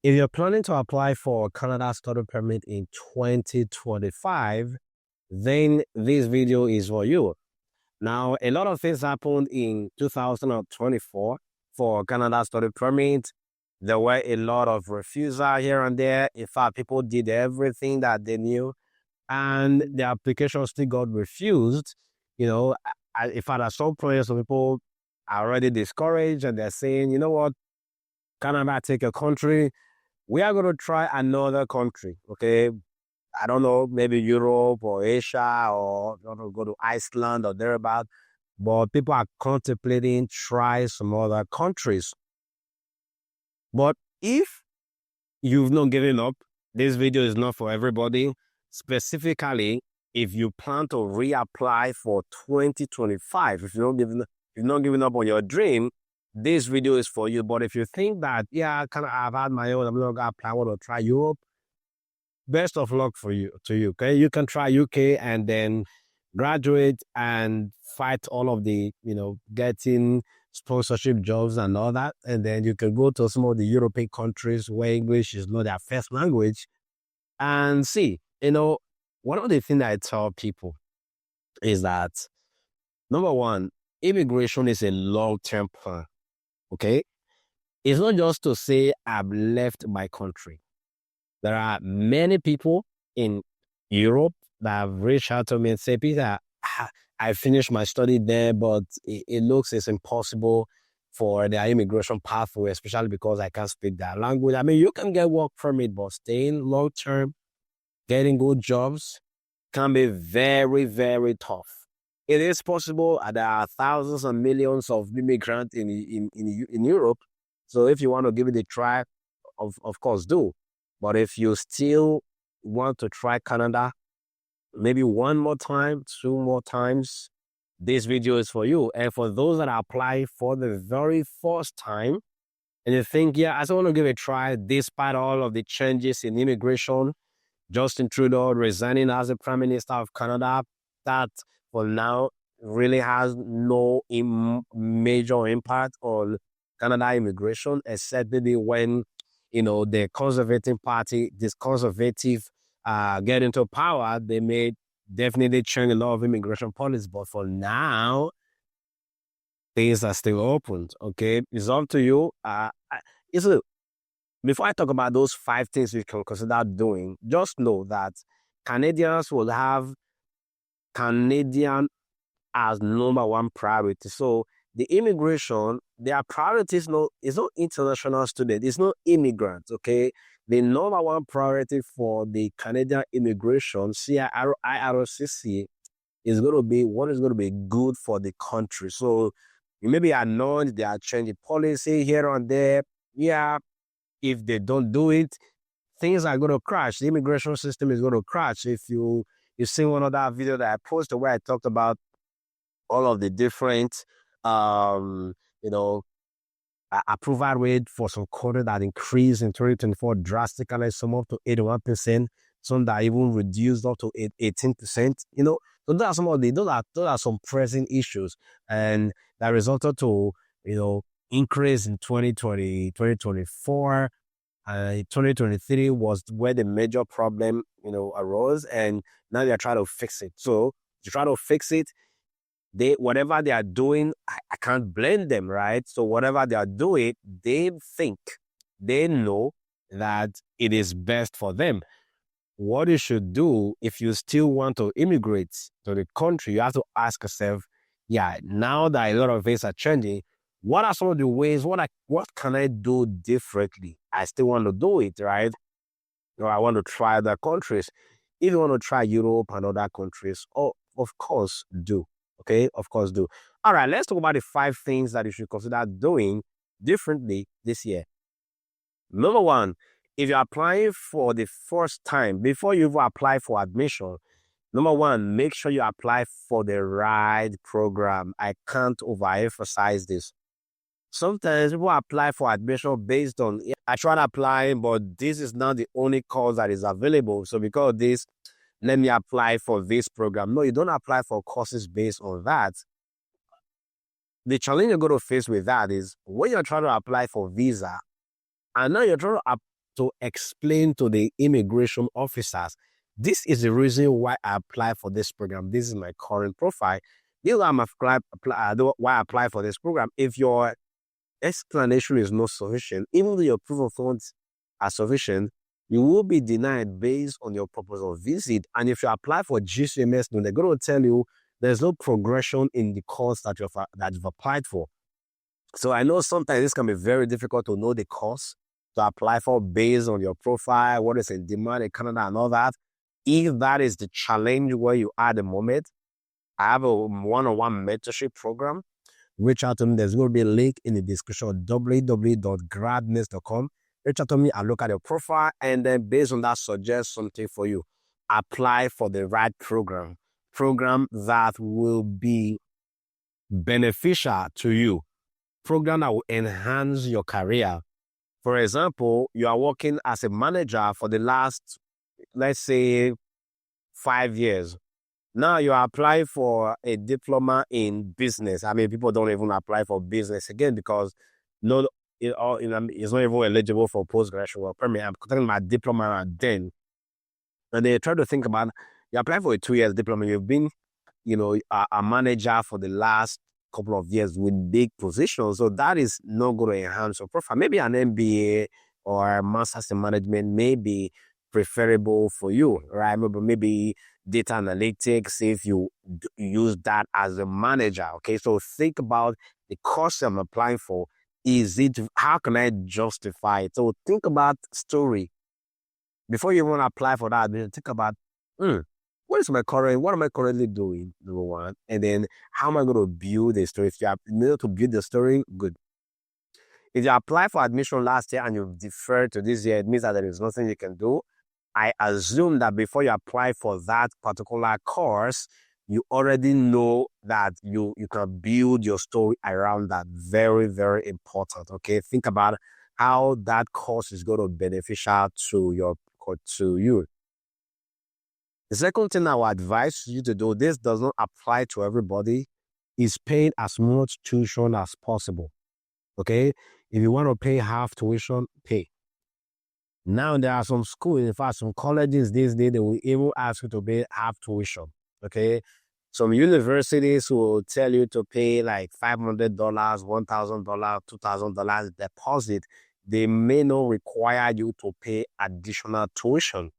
If you're planning to apply for Canada study permit in 2025, then this video is for you. Now, a lot of things happened in 2024 for Canada study permit. There were a lot of refusal here and there. In fact, people did everything that they knew, and the application still got refused. In fact, at some point, some people are already discouraged and they're saying, you know what, Canada, take a country. We are going to try another country, okay? I don't know, maybe Europe or Asia or go to Iceland or thereabout. But people are contemplating try some other countries. But if you've not given up, this video is not for everybody. Specifically, if you plan to reapply for 2025, if you're not giving up on your dream, this video is for you. But if you think that, yeah, I've had my own, I'm not gonna apply, I want to try Europe, best of luck to you. Okay, you can try UK and then graduate and fight all of the getting sponsorship jobs and all that, and then you can go to some of the European countries where English is not their first language and see. One of the things I tell people is that, number one, immigration is a long-term plan. Okay, it's not just to say I've left my country. There are many people in Europe that have reached out to me and say, Peter, I finished my study there, but it looks it's impossible for their immigration pathway, especially because I can't speak their language. I mean, you can get work permit, but staying long-term, getting good jobs can be very, very tough. It is possible. There are thousands and millions of immigrants in Europe. So if you want to give it a try, of course, do. But if you still want to try Canada, maybe one more time, two more times, this video is for you. And for those that apply for the very first time, and you think, yeah, I just want to give it a try, despite all of the changes in immigration, Justin Trudeau resigning as the Prime Minister of Canada, that for now really has no major impact on Canada immigration, except maybe when the Conservative Party, this conservative get into power, they may definitely change a lot of immigration policies. But for now, things are still open. Okay, it's up to you. Before I talk about those 5 things we can consider doing, just know that Canadians will have Canadian as number one priority. So the immigration, their priority is not international students, it's not immigrants, okay? The number one priority for the Canadian immigration, IRCC, is going to be what is going to be good for the country. So you may be annoyed they are changing policy here and there. Yeah, if they don't do it, things are going to crash. The immigration system is going to crash. If you've seen one of that video that I posted where I talked about all of the different, approval rate for some countries that increased in 2024 drastically, some up to 81%, some that even reduced up to 18%. So those are some of those are some pressing issues, and that resulted to increase in 2020, 2024. 2023 was where the major problem arose, and now they're trying to fix it. So to try to fix it, whatever they are doing, I can't blame them, right? So whatever they are doing, they know that it is best for them. What you should do if you still want to immigrate to the country, you have to ask yourself, yeah, now that a lot of things are changing, what are some of the ways, what can I do differently? I still want to do it, right? Or I want to try other countries. If you want to try Europe and other countries, of course do. Okay, of course do. All right, let's talk about the 5 things that you should consider doing differently this year. Number 1, if you're applying for the first time, before you even apply for admission, number 1, make sure you apply for the right program. I can't overemphasize this. Sometimes people apply for admission based on, I tried applying, but this is not the only course that is available. So because of this, let me apply for this program. No, you don't apply for courses based on that. The challenge you're going to face with that is when you're trying to apply for visa, and now you're trying to explain to the immigration officers, this is the reason why I apply for this program. This is my current profile. This is why I apply for this program. If your explanation is not sufficient, even though your proof of funds are sufficient, you will be denied based on your purpose of visit. And if you apply for GCMS, they're going to tell you there's no progression in the course that you've applied for. So I know sometimes this can be very difficult to know the course to apply for based on your profile, what is in demand in Canada and all that. If that is the challenge where you are at the moment, I have a one-on-one mentorship program. Reach out to me. There's going to be a link in the description, www.gradnext.com. Reach out to me and look at your profile, and then based on that, suggest something for you. Apply for the right program that will be beneficial to you, program that will enhance your career. For example, you are working as a manager for the last, let's say, 5 years. Now you apply for a diploma in business. I mean, people don't even apply for business again because it's not even eligible for postgraduate work permit. I'm talking about diploma then. And they try to think about, you apply for a 2 years diploma, you've been, a manager for the last couple of years with big positions. So that is not going to enhance your profile. Maybe an MBA or a master's in management may be preferable for you, right? Maybe data analytics, if you use that as a manager. Okay, so think about the course I'm applying for. How can I justify it? So think about story before you want to apply for that. Think about what am I currently doing, number one, and then how am I going to build the story? If you have to build the story, good. If you apply for admission last year and you've deferred to this year, it means that there is nothing you can do. I assume that before you apply for that particular course, you already know that you can build your story around that. Very, very important. Okay, think about how that course is going to be beneficial to you. The second thing I would advise you to do, this does not apply to everybody, is paying as much tuition as possible. Okay, if you want to pay half tuition, pay. Now there are some schools, in fact, some colleges these days, they will even ask you to pay half tuition. Okay, some universities will tell you to pay like $500, $1,000, $2,000 deposit. They may not require you to pay additional tuition.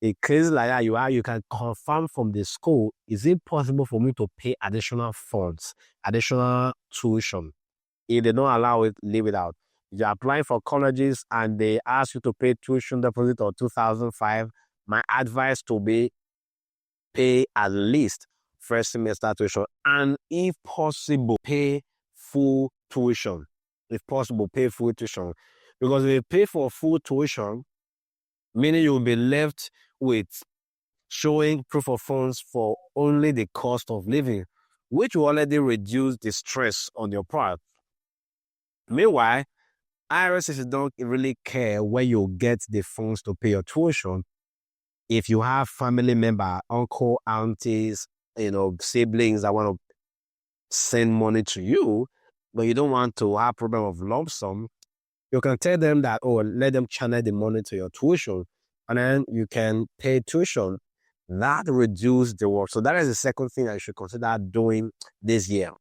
In cases like that, you can confirm from the school, is it possible for me to pay additional funds, additional tuition? If they don't allow it, leave it out. If you're applying for colleges and they ask you to pay tuition deposit of $2,500, my advice to be pay at least first semester tuition, and if possible, pay full tuition. If possible, pay full tuition. Because if you pay for full tuition, meaning you will be left with showing proof of funds for only the cost of living, which will already reduce the stress on your part. Meanwhile, IRS don't really care where you get the funds to pay your tuition. If you have family member, uncle, aunties, siblings that want to send money to you, but you don't want to have problem of lump sum, you can tell them that, let them channel the money to your tuition, and then you can pay tuition. That reduces the work. So that is the second thing I should consider doing this year.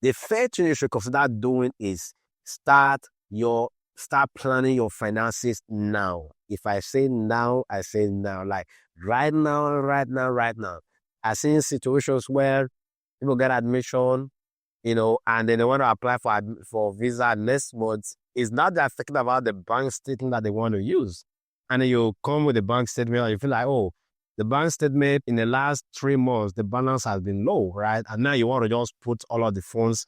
The third thing you should consider doing is start planning your finances now. If I say now, I say now. Like right now. I've seen situations where people get admission, and then they want to apply for visa next month. It's not that thinking about the bank statement that they want to use. And then you come with the bank statement and you feel like, the bank statement in the last 3 months, the balance has been low, right? And now you want to just put all of the funds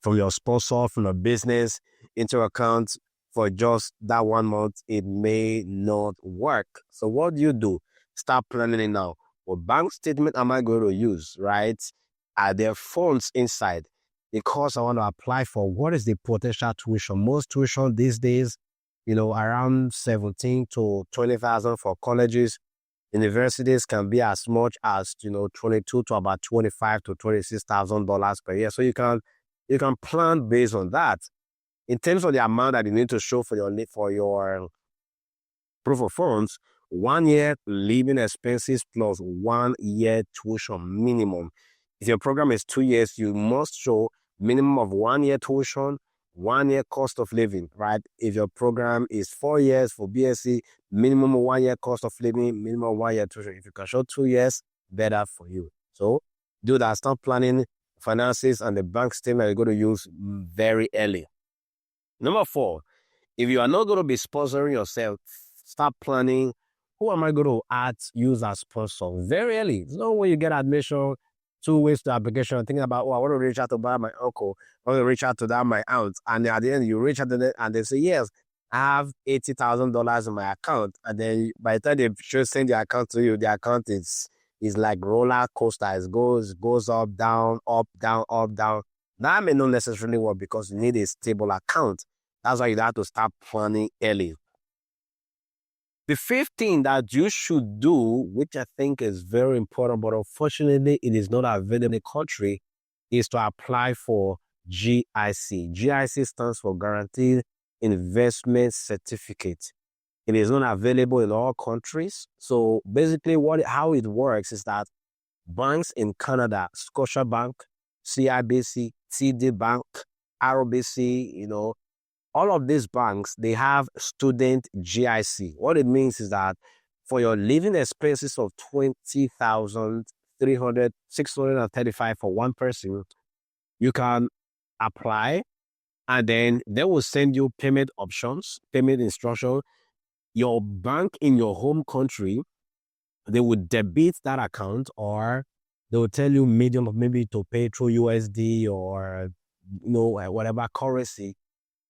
from your sponsor, from your business into account for just that 1 month. It may not work. So what do? Start planning it now. What bank statement am I going to use, right? Are there funds inside? The course I want to apply for, what is the potential tuition? Most tuition these days, around 17 to 20,000 for colleges. Universities can be as much as, 22 to about $25,000 to $26,000 per year. So you can plan based on that. in terms of the amount that you need to show for your proof of funds, 1 year living expenses plus 1 year tuition minimum. If your program is 2 years, you must show minimum of 1 year tuition, 1 year cost of living, right? If your program is 4 years for BSc, minimum 1 year cost of living, minimum 1 year tuition. If you can show 2 years, better for you. So do that. Start planning finances and the bank statement you're going to use very early. Number 4, if you are not going to be sponsoring yourself, start planning. Who am I going to use as sponsor? Very early. It's not when you get admission, 2 weeks to application, thinking about, I want to reach out to my uncle, I want to reach out to my aunt. And at the end, you reach out to them and they say, yes, I have $80,000 in my account. And then by the time they should send the account to you, the account is like roller coaster. It goes up, down, up, down, up, down. That may not necessarily work because you need a stable account. That's why you have to start planning early. The 5th thing that you should do, which I think is very important, but unfortunately it is not available in the country, is to apply for GIC. GIC stands for Guaranteed Investment Certificate. It is not available in all countries. So basically how it works is that banks in Canada, Scotiabank, CIBC, TD Bank, RBC, all of these banks, they have student GIC. What it means is that for your living expenses of $20,635 for one person, you can apply and then they will send you payment options, payment instruction. Your bank in your home country, they would debit that account or they will tell you medium of maybe to pay through USD or whatever currency.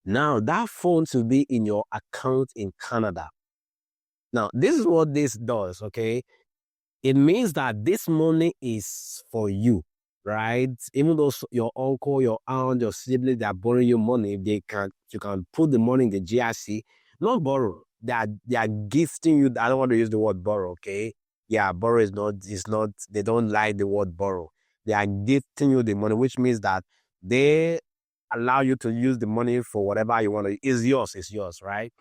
Now, that funds will be in your account in Canada. Now, this is what this does, okay? It means that this money is for you, right? Even though your uncle, your aunt, your sibling, they are borrowing you money, you can put the money in the GIC, not borrow. They are gifting you. I don't want to use the word borrow, okay? Yeah, borrow is not, they don't like the word borrow. They are gifting you the money, which means that they allow you to use the money for whatever you want to. It's yours, right?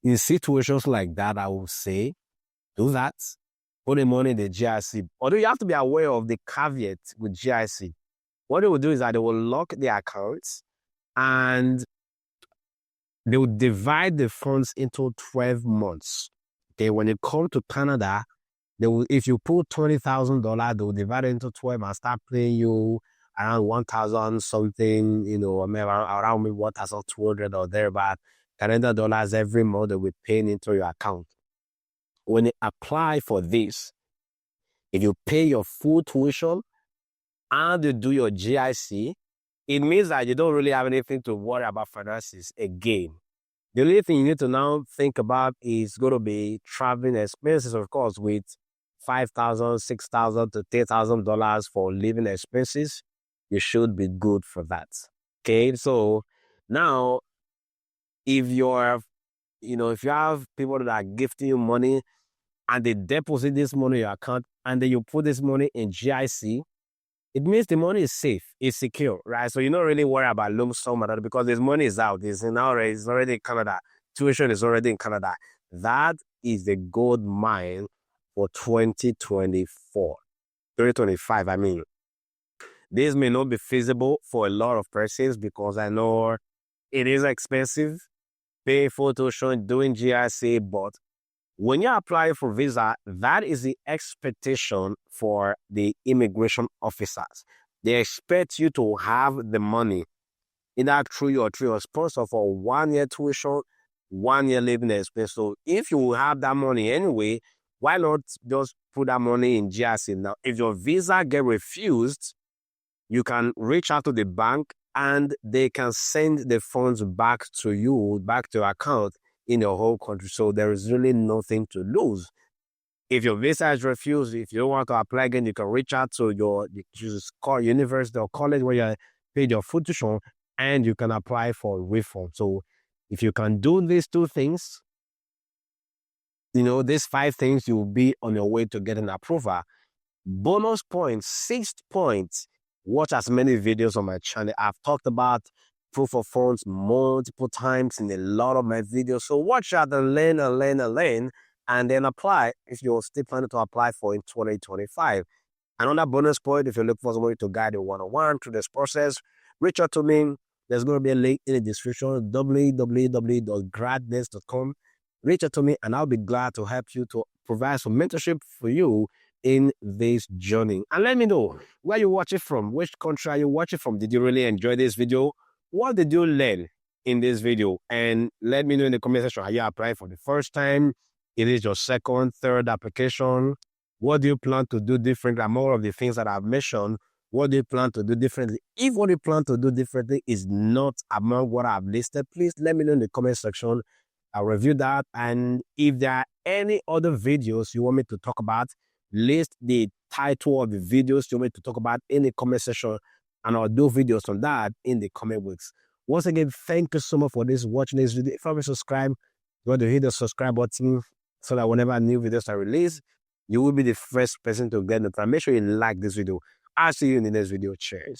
In situations like that, I would say, do that. Put the money in the GIC. Although you have to be aware of the caveat with GIC. What they will do is that they will lock the accounts and they will divide the funds into 12 months. Okay, when you come to Canada, if you put $20,000, they will divide it into 12 and start paying you around 1,000 something, around 1,200 or thereabout Canadian dollars every month that we're paying into your account. When you apply for this, if you pay your full tuition and you do your GIC, it means that you don't really have anything to worry about finances again. The only thing you need to now think about is going to be traveling expenses, of course, with $5,000, $6,000 to $10,000 for living expenses. You should be good for that. Okay, so now if you have people that are gifting you money and they deposit this money in your account and then you put this money in GIC, it means the money is safe, it's secure, right? So you don't really worry about lump sum because this money is out, it's already in Canada. Tuition is already in Canada. That is the gold mine for 2025. I mean, this may not be feasible for a lot of persons because I know it is expensive, pay for tuition, doing GIC, but when you apply for visa, that is the expectation for the immigration officers. They expect you to have the money, either through your sponsor for 1 year tuition, 1 year living expense. So if you have that money anyway, why not just put that money in GIC? Now, if your visa get refused, you can reach out to the bank and they can send the funds back to you, back to your account in your whole country. So there is really nothing to lose. If your visa is refused, if you don't want to apply again, you can reach out to your university or college where you paid your full tuition and you can apply for a refund. So if you can do these 2 things, these 5 things, you'll be on your way to getting approval. Bonus point, 6th point, watch as many videos on my channel. I've talked about proof of funds multiple times in a lot of my videos. So watch out and learn and learn and learn, and then apply if you're still planning to apply for in 2025. Another bonus point, if you're looking for somebody to guide you one-on-one through this process, reach out to me. There's going to be a link in the description, www.gradnext.com. Reach out to me, and I'll be glad to help you to provide some mentorship for you in this journey. And let me know where you watch it from, which country are you watching from. Did you really enjoy this video? What did you learn in this video? And let me know in the comment section, are you applying for the first time? It is your second, third application. What do you plan to do differently? More of the things that I've mentioned, what do you plan to do differently? If what you plan to do differently is not among what I've listed, please let me know in the comment section. I'll review that. And if there are any other videos you want me to talk about, list the title of the videos you want me to talk about in the comment section, and I'll do videos on that in the coming weeks. Once again, thank you so much for watching this video. If you haven't subscribed, you want to hit the subscribe button so that whenever new videos are released, you will be the first person to get notified. Make sure you like this video. I'll see you in the next video. Cheers.